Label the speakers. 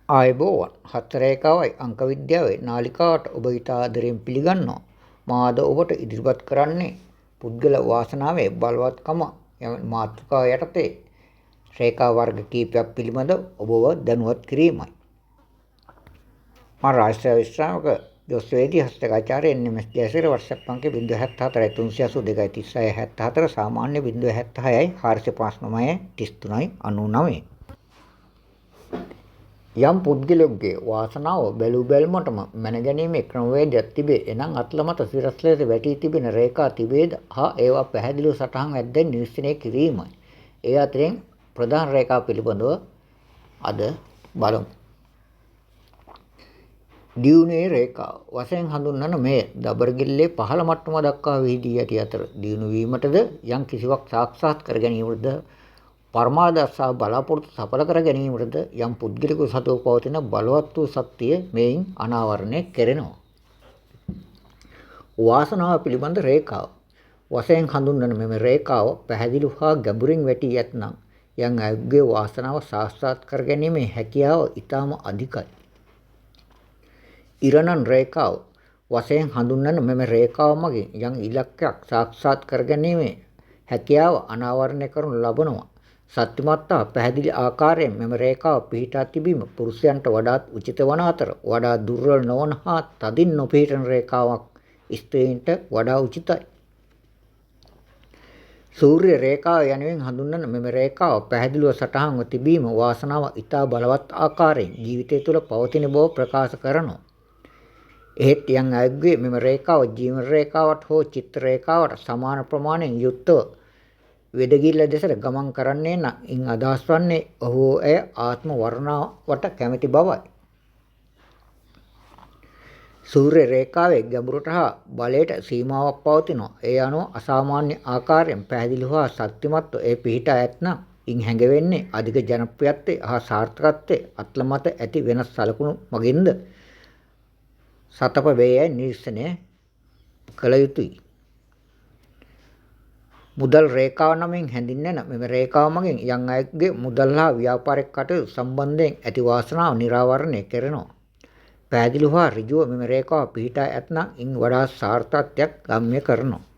Speaker 1: ආයුබෝවන් හත් රේඛාවයි අංක විද්‍යාවේ නාලිකාවට ඔබ ඉතා ආදරයෙන් පිළිගන්නවා. මා අද ඔබට ඉදිරිපත් කරන්නේ පුද්ගල වාසනාවේ බලවත්කම යන මාතෘකාව යටතේ රේඛා වර්ග කීපයක් පිළිබඳ ඔබව දැනුවත් කිරීමයි. මා රාජ්‍ය විශ්‍රාමක ජොස්වේදී හස්තකාචාර්ය එන්.එම්.එස්. ජයසිර වර්ෂ පංකේ 074 382 36 74 සාමාන්‍ය 076යි 459 33යි 99. යම් පුද්ගලයෙකුගේ වාසනාව බැලූ බැල්මටම මැනගැනීමේ ක්‍රමවේදයක් තිබේ. එනම් අත්ල මත සිරස් ලෙස වැටී තිබෙන රේඛා තිබේද හා ඒවා පැහැදිලිව සටහන් ඇද්දැයි නිරීක්ෂණය කිරීමයි. ඒ අතරින් ප්‍රධාන රේඛා පිළිබඳව අද බලමු. දියුණුවේ රේඛාව වශයෙන් හඳුන්වන මේ දබරගිල්ලේ පහළ මට්ටම දක්වා විහිදී ඇති අතර දියුණු වීමටද යම් කිසිවක් සාක්ෂාත් කර ගැනීමටද පරමාර්ථ සහ බලාපොරොත්තු සඵල කර ගැනීමටද යම් පුද්ගලික සතුව පවතින බලවත් වූ ශක්තිය මෙයින් අනාවරණය කෙරෙනවා. වාසනාව පිළිබඳ රේඛාව වශයෙන් හඳුන්වන මෙම රේඛාව පැහැදිලි හා ගැඹුරින් වැටී ඇතනම් යම් අයගේ වාසනාව සාක්ෂාත් කර ගැනීමේ හැකියාව ඉතාම අධිකයි. ඉරණන් රේඛාව වශයෙන් හඳුන්වන මෙම රේඛාව මගින් යම් ඉලක්කයක් සාක්ෂාත් කර ගැනීමේ හැකියාව අනාවරණය කරනු ලබනවා. සත්‍යමත් හා පැහැදිලි ආකාරයෙන් මෙම රේඛාව පිහිටා තිබීම පුරුෂයන්ට වඩාත් උචිත වන අතර වඩා දුර්වල නොවන හා තදින් නොපිහිටන රේඛාවක් ස්ත්‍රීන්ට වඩා උචිතයි. සූර්ය රේඛාව යනුවෙන් හඳුන්වන මෙම රේඛාව පැහැදිලිව සටහන්ව තිබීම වාසනාව ඉතා බලවත් ආකාරයෙන් ජීවිතය තුළ පවතින බව ප්‍රකාශ කරනවා. එහෙත් යම් අයගේ මෙම රේඛාව ජීවන රේඛාවට හෝ චිත්ත රේඛාවට සමාන ප්‍රමාණයෙන් යුක්තව වෙදගිල්ල දෙසට ගමන් කරන්නේ නම් ඉන් අදහස් වන්නේ ඔහු එය ආත්ම වර්ණාවට කැමැති බවයි. සූර්ය රේඛාවේ ගැඹුරට හා බලයට සීමාවක් පවතිනවා. ඒ අනුව අසාමාන්‍ය ආකාරයෙන් පැහැදිලි හා ශක්තිමත්ව ඒ පිහිටා ඇතනම් ඉන් හැඟවෙන්නේ අධික ජනප්‍රියත්වය හා සාර්ථකත්වය අත්ල මත ඇති වෙනස් සලකුණු මගින්ද සතප වේයයි නිරීක්ෂණය කළ යුතුයි. මුදල් රේඛාව නමින් හැඳින්වෙන මෙම රේඛාව මගින් යම් අයෙකුගේ මුදල් හා ව්‍යාපාරික කටයුතු සම්බන්ධයෙන් ඇති වාසනාව නිරාවරණය කෙරෙනවා. පැහැදිලි හා ඍජුව මෙම රේඛාව පිහිටා ඇතනම් ඉන් වඩා සාර්ථකත්වයක් ගම්‍ය කරනවා.